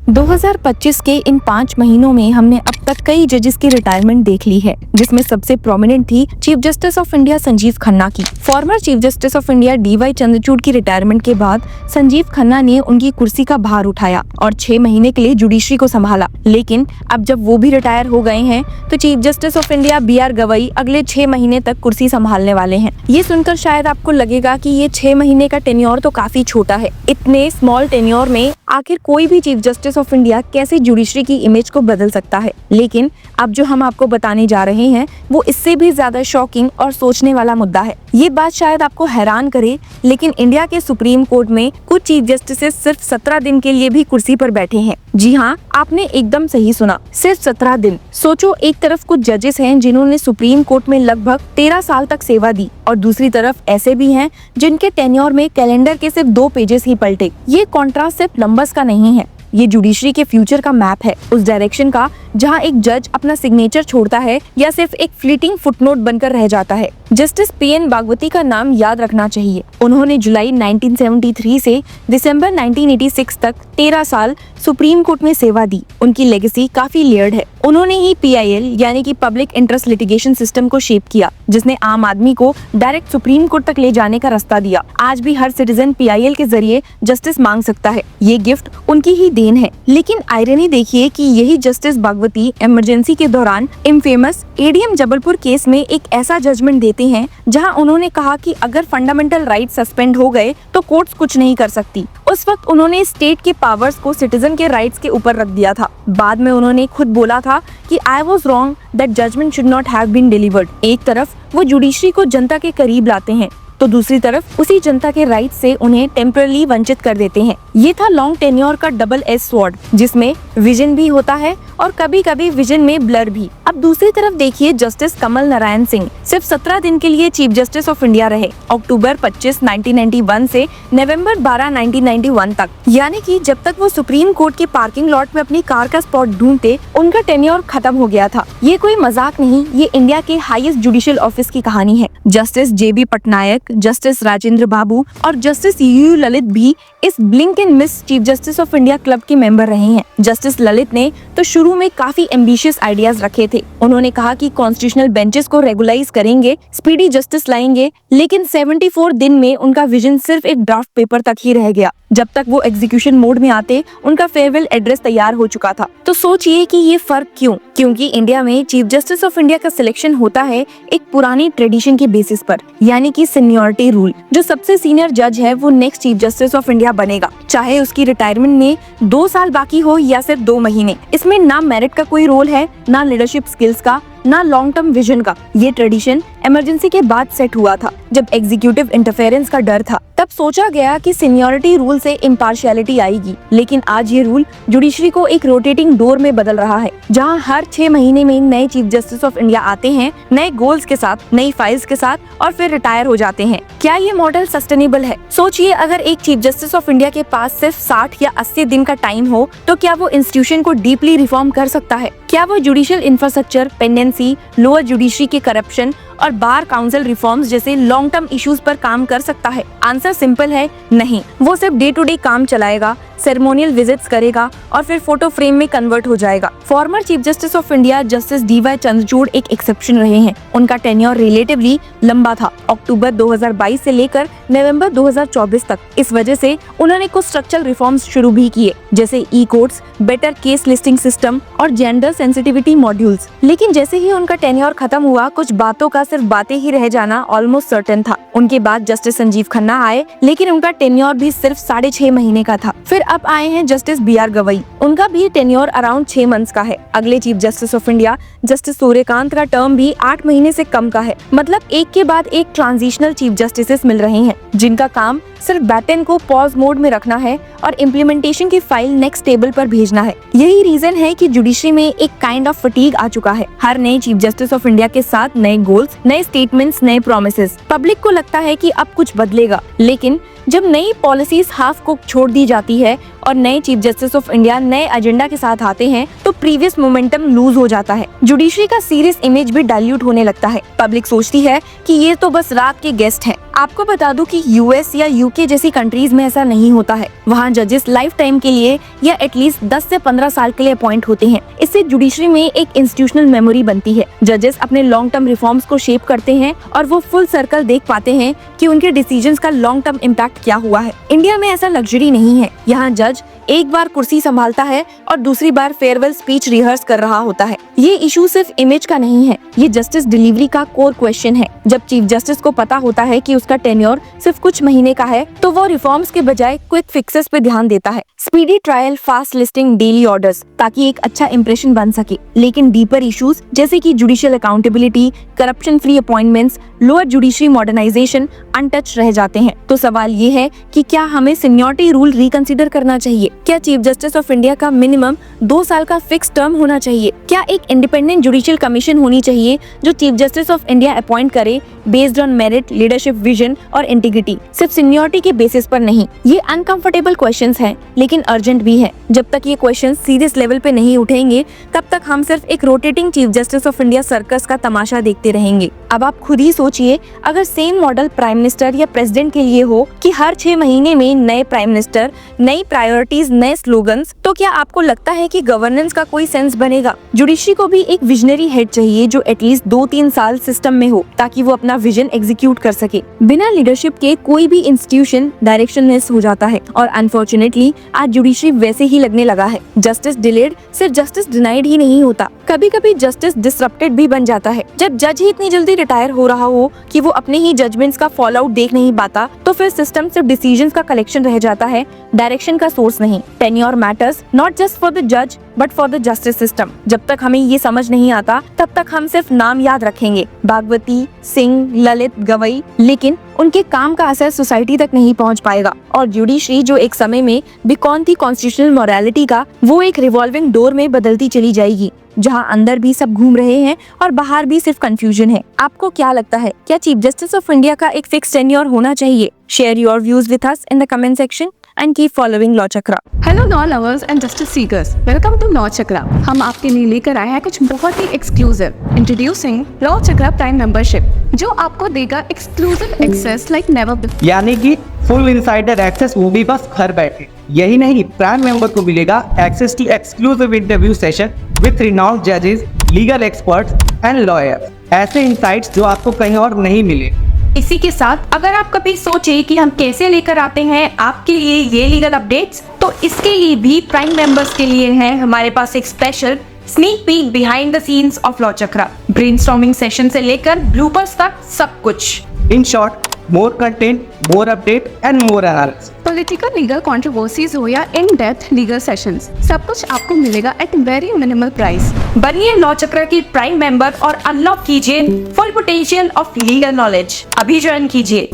2025 के इन 5 महीनों में हमने अब तक कई जजेस की रिटायरमेंट देख ली है, जिसमें सबसे प्रोमिनेंट थी chief justice of India Sanjiv Khanna की। Former chief justice of India DY Chandrachud की रिटायरमेंट के बाद संजीव खन्ना ने उनकी कुर्सी का भार उठाया और 6 महीने के लिए जुडिशरी को संभाला। लेकिन अब जब वो भी रिटायर हो गए हैं तो chief justice of India BR Gavai अगले 6 महीने तक कुर्सी संभालने वाले हैं। ये सुनकर शायद आपको लगेगा कि ये 6 महीने का टेन्योर तो काफी छोटा है। इतने स्मॉल टेन्योर में आखिर कोई भी चीफ जस्टिस ऑफ इंडिया कैसे जुडिशरी की इमेज को बदल सकता है। लेकिन अब जो हम आपको बताने जा रहे हैं वो इससे भी ज्यादा शॉकिंग और सोचने वाला मुद्दा है। ये बात शायद आपको हैरान करे, लेकिन इंडिया के सुप्रीम कोर्ट में कुछ चीफ जस्टिस सिर्फ 17 दिन के लिए भी कुर्सी पर बैठे हैं। जी हाँ, आपने एकदम सही सुना, सिर्फ 17 दिन। सोचो, एक तरफ कुछ जजेस हैं जिन्होंने सुप्रीम कोर्ट में लगभग 13 साल तक सेवा दी और दूसरी तरफ ऐसे भी हैं जिनके टेन्योर में कैलेंडर के सिर्फ 2 पेजेस ही पलटे। ये कॉन्ट्रास्ट सिर्फ नंबर्स का नहीं है, ये जुडिशरी के फ्यूचर का मैप है, उस डायरेक्शन का जहां एक जज अपना सिग्नेचर छोड़ता है या सिर्फ एक फ्लीटिंग फुटनोट बनकर रह जाता है। जस्टिस PN भागवती का नाम याद रखना चाहिए। उन्होंने जुलाई 1973 से दिसंबर 1986 तक 13 साल सुप्रीम कोर्ट में सेवा दी। उनकी लेगेसी काफी लेयर्ड है। उन्होंने ही PIL यानी कि पब्लिक इंटरेस्ट लिटिगेशन सिस्टम को शेप किया, जिसने आम आदमी को डायरेक्ट सुप्रीम कोर्ट तक ले जाने का रास्ता दिया। आज भी हर सिटीजन PIL के जरिए जस्टिस मांग सकता है। ये गिफ्ट उनकी ही देन है। लेकिन आयरनी देखिए कि यही जस्टिस भागवती इमरजेंसी के दौरान इनफेमस ADM जबलपुर केस में एक ऐसा जजमेंट देते हैं जहां उन्होंने कहा कि अगर फंडामेंटल राइट सस्पेंड हो गए तो कोर्ट्स कुछ नहीं कर सकती। उस वक्त उन्होंने स्टेट के पावर्स को सिटीजन के राइट्स के ऊपर रख दिया था। बाद में उन्होंने खुद बोला था कि I was wrong, that judgment should not have been delivered। एक तरफ वो जुडिशरी को जनता के करीब लाते हैं तो दूसरी तरफ उसी जनता के राइट से उन्हें टेम्परली वंचित कर देते हैं। ये था लॉन्ग टेन्योर का डबल एज स्वॉर्ड, जिसमें विजन भी होता है और कभी कभी विजन में ब्लर भी। अब दूसरी तरफ देखिए, जस्टिस कमल नारायण सिंह सिर्फ 17 दिन के लिए चीफ जस्टिस ऑफ इंडिया रहे, अक्टूबर 25, 1991 से नवंबर 12, 1991 तक। यानी कि जब तक वो सुप्रीम कोर्ट के पार्किंग लॉट में अपनी कार का स्पॉट ढूंढते, उनका टेन्योर खत्म हो गया था। ये कोई मजाक नहीं, ये इंडिया के हाईएस्ट जुडिशियल ऑफिस की कहानी है। Justice JB Pattanaik, justice Rajendra Babu और जस्टिस UU ललित भी इस blink and miss chief justice of India club के मेंबर रहे हैं। जस्टिस ललित ने तो शुरू में काफी एम्बिशियस आइडियाज रखे थे। उन्होंने कहा कि कॉन्स्टिट्यूशनल बेंचेस को रेगुलाइज करेंगे, स्पीडी जस्टिस लाएंगे, लेकिन 74 दिन में उनका विजन सिर्फ एक ड्राफ्ट पेपर तक ही रह गया। जब तक वो एग्जीक्यूशन मोड में आते, उनका फेयरवेल एड्रेस तैयार हो चुका था। तो सोचिए कि ये फर्क क्यों? क्योंकि इंडिया में चीफ जस्टिस ऑफ इंडिया का सिलेक्शन होता है एक पुरानी ट्रेडिशन के बेसिस पर, यानी कि सीनियरिटी रूल। जो सबसे सीनियर जज है वो next chief justice of India बनेगा, चाहे उसकी रिटायरमेंट में 2 साल बाकी हो या सिर्फ 2 महीने। इसमें ना मेरिट का कोई रोल है, ना लीडरशिप स्किल्स का, ना लॉन्ग टर्म विजन का। ये ट्रेडिशन इमरजेंसी के बाद सेट हुआ था, जब एग्जीक्यूटिव इंटरफेरेंस का डर था। तब सोचा गया कि सीनियरिटी रूल से इम्पार्शियलिटी आएगी, लेकिन आज ये रूल जुडिशरी को एक रोटेटिंग डोर में बदल रहा है, जहां हर 6 महीने में नए चीफ जस्टिस ऑफ इंडिया आते हैं, नए गोल्स के साथ, नई फाइल्स के साथ, और फिर रिटायर हो जाते हैं। क्या ये मॉडल सस्टेनेबल है? सोचिए, अगर एक चीफ जस्टिस ऑफ इंडिया के पास सिर्फ 60 या 80 दिन का टाइम हो, तो क्या वो इंस्टीट्यूशन को डीपली रिफॉर्म कर सकता है? क्या वो judicial infrastructure, pendency, lower judiciary के करप्शन और बार काउंसिल रिफॉर्म्स जैसे लॉन्ग टर्म इश्यूज पर काम कर सकता है? आंसर सिंपल है, नहीं। वो सिर्फ डे टू डे काम चलाएगा, सेरेमोनियल विजिट्स करेगा और फिर फोटो फ्रेम में कन्वर्ट हो जाएगा। Farmer chief justice of India justice DY Chandrachud एक एक्सेप्शन रहे हैं। उनका टेन्योर रिलेटिवली लंबा था, अक्टूबर 2022 से लेकर नवंबर 2024 तक। इस वजह से उन्होंने कुछ स्ट्रक्चरल रिफॉर्म्स शुरू भी किए, जैसे ई-कोर्ट्स, बेटर केस लिस्टिंग सिस्टम और जेंडर सेंसिटिविटी मॉड्यूल्स। लेकिन जैसे ही उनका टेन्योर खत्म हुआ, कुछ बातों का सिर्फ बातें ही रह जाना ऑलमोस्ट सर्टेन था। उनके बाद जस्टिस संजीव खन्ना आए, लेकिन उनका टेन्योर भी सिर्फ 6.5 महीने का था। फिर अब आए हैं जस्टिस BR गवई। उनका भी टेन्योर अराउंड 6 मंथ्स का है। अगले chief justice of India justice Suryakant का टर्म भी 8 महीने से कम का है। मतलब एक के बाद एक ट्रांजिशनल चीफ जस्टिस मिल रहे हैं, जिनका काम सिर्फ बैटन को पॉज मोड में रखना है और इम्प्लीमेंटेशन की फाइल नेक्स्ट टेबल पर भेजना है। यही रीजन है कि जुडिशरी में एक काइंड ऑफ फटीग आ चुका है। हर नए चीफ जस्टिस ऑफ इंडिया के साथ नए गोल्स, नए स्टेटमेंट्स, नए प्रोमिसेस। पब्लिक को लगता है कि अब कुछ बदलेगा, लेकिन जब नई पॉलिसीज हाफ कुक छोड़ दी जाती है और नए चीफ जस्टिस ऑफ इंडिया नए एजेंडा के साथ आते हैं, तो प्रीवियस मोमेंटम लूज हो जाता है। जुडिशरी का सीरियस इमेज भी डाइल्यूट होने लगता है। पब्लिक सोचती है कि ये तो बस रात के गेस्ट हैं। आपको बता दूं कि यूएस या यूके जैसी कंट्रीज में ऐसा नहीं होता है। वहाँ जजेस लाइफ टाइम के लिए या एटलीस्ट 10 से 15 साल के लिए अपॉइंट होते हैं। इससे जुडिशरी में एक इंस्टीट्यूशनल मेमोरी बनती है। जजेस अपने लॉन्ग टर्म रिफॉर्म्स को शेप करते हैं और वो फुल सर्कल देख पाते हैं कि उनके डिसीजंस का लॉन्ग टर्म इम्पैक्ट क्या हुआ है। इंडिया में ऐसा लग्जरी नहीं है। यहाँ जज एक बार कुर्सी संभालता है और दूसरी बार फेयरवेल स्पीच रिहर्स कर रहा होता है। ये इशू सिर्फ इमेज का नहीं है, ये जस्टिस डिलीवरी का कोर क्वेश्चन है। जब चीफ जस्टिस को पता होता है कि उसका टेन्योर सिर्फ कुछ महीने का है, तो वो रिफॉर्म्स के बजाय क्विक फिक्सेस पे ध्यान देता है। Speedy trial, fast listing, daily orders, ताकि एक अच्छा इंप्रेशन बन सके। लेकिन डीपर इश्यूज जैसे कि judicial accountability, corruption free appointments, lower judiciary modernisation untouch रह जाते हैं। तो सवाल ये है कि क्या हमें सीनियरिटी रूल रिकंसिडर करना चाहिए? क्या चीफ जस्टिस ऑफ इंडिया का मिनिमम 2 साल का फिक्स टर्म होना चाहिए? क्या एक इंडिपेंडेंट जुडिशियल कमीशन होनी चाहिए जो chief justice of India appoint करे based on merit, leadership, vision और इंटीग्रिटी, सिर्फ सीनियरिटी के बेसिस पर नहीं? ये अनकंफर्टेबल क्वेश्चंस हैं, लेकिन अर्जेंट भी है। जब तक ये क्वेश्चंस सीरियस लेवल पे नहीं उठेंगे, तब तक हम सिर्फ एक rotating chief justice of India circus का तमाशा देखते रहेंगे। अब आप खुद ही सोचिए, अगर सेम मॉडल प्राइम मिनिस्टर या प्रेसिडेंट के लिए हो कि हर 6 महीने में नए प्राइम मिनिस्टर, नई प्रायोरिटीज, नए स्लोगन्स, तो क्या आपको लगता है कि गवर्नेंस का कोई सेंस बनेगा? जुडिशरी को भी एक विजनरी हेड चाहिए जो एटलीस्ट 2-3 साल सिस्टम में हो, ताकि वो अपना विजन एग्जीक्यूट कर सके। बिना लीडरशिप के कोई भी इंस्टीट्यूशन डायरेक्शनलेस हो जाता है और अनफॉर्चुनेटली आज जुडिशरी वैसे ही लगने लगा है। जस्टिस डिलेड सिर्फ जस्टिस डिनाइड ही नहीं होता, कभी कभी जस्टिस डिसरप्टेड भी बन जाता है। जब जज ही इतनी जल्दी रिटायर हो रहा हो कि वो अपने ही जजमेंट्स का फॉल आउट देख नहीं पाता, तो फिर सिस्टम सिर्फ डिसीजंस का कलेक्शन रह जाता है, डायरेक्शन का सोर्स नहीं। Tenure matters not just for the जज but for the justice system. जब तक हमें ये समझ नहीं आता, तब तक हम सिर्फ नाम याद रखेंगे, भागवती, सिंह, ललित, गवई, लेकिन उनके काम का असर सोसाइटी तक नहीं पहुंच पाएगा। और जुडिशरी जो एक समय में बीकॉन थी कॉन्स्टिट्यूशनल मोरालिटी का, वो एक रिवॉल्विंग डोर में बदलती चली जाएगी, जहां अंदर भी सब घूम रहे हैं और बाहर भी सिर्फ कंफ्यूजन है। आपको क्या लगता है, क्या चीफ जस्टिस ऑफ इंडिया का एक फिक्स टेन्योर होना चाहिए? Share your views with us in the comment section and keep following Law Chakra. Hello law lovers and justice seekers, welcome to law Chakra. हम आपके लिए लेकर आए हैं कुछ बहुत ही exclusive. Introducing law Chakra prime membership, जो आपको देगा exclusive access like never before. यानी कि फुल इनसाइडर एक्सेस, वो भी बस घर बैठे। यही नहीं, प्राइम मेंबर को मिलेगा access to exclusive interview session with renowned जजेस, लीगल एक्सपर्ट्स एंड लॉयर्स। ऐसे इनसाइट्स जो आपको कहीं और नहीं मिले। इसी के साथ अगर आप कभी सोचे कि हम कैसे लेकर आते हैं आपके लिए ये लीगल अपडेट्स, तो इसके लिए भी प्राइम मेंबर्स के लिए है हमारे पास एक special sneak peek behind the scenes of law chakra. Brainstorming session से लेकर ब्लूपर्स तक सब कुछ। In short, more content, more update and more analysis. Political legal controversies हो या इन डेप्थ लीगल सेशंस, सब कुछ आपको मिलेगा एट वेरी मिनिमल प्राइस। बनिए लॉ चक्र की प्राइम मेंबर और अनलॉक कीजिए full potential of legal knowledge. अभी ज्वाइन कीजिए।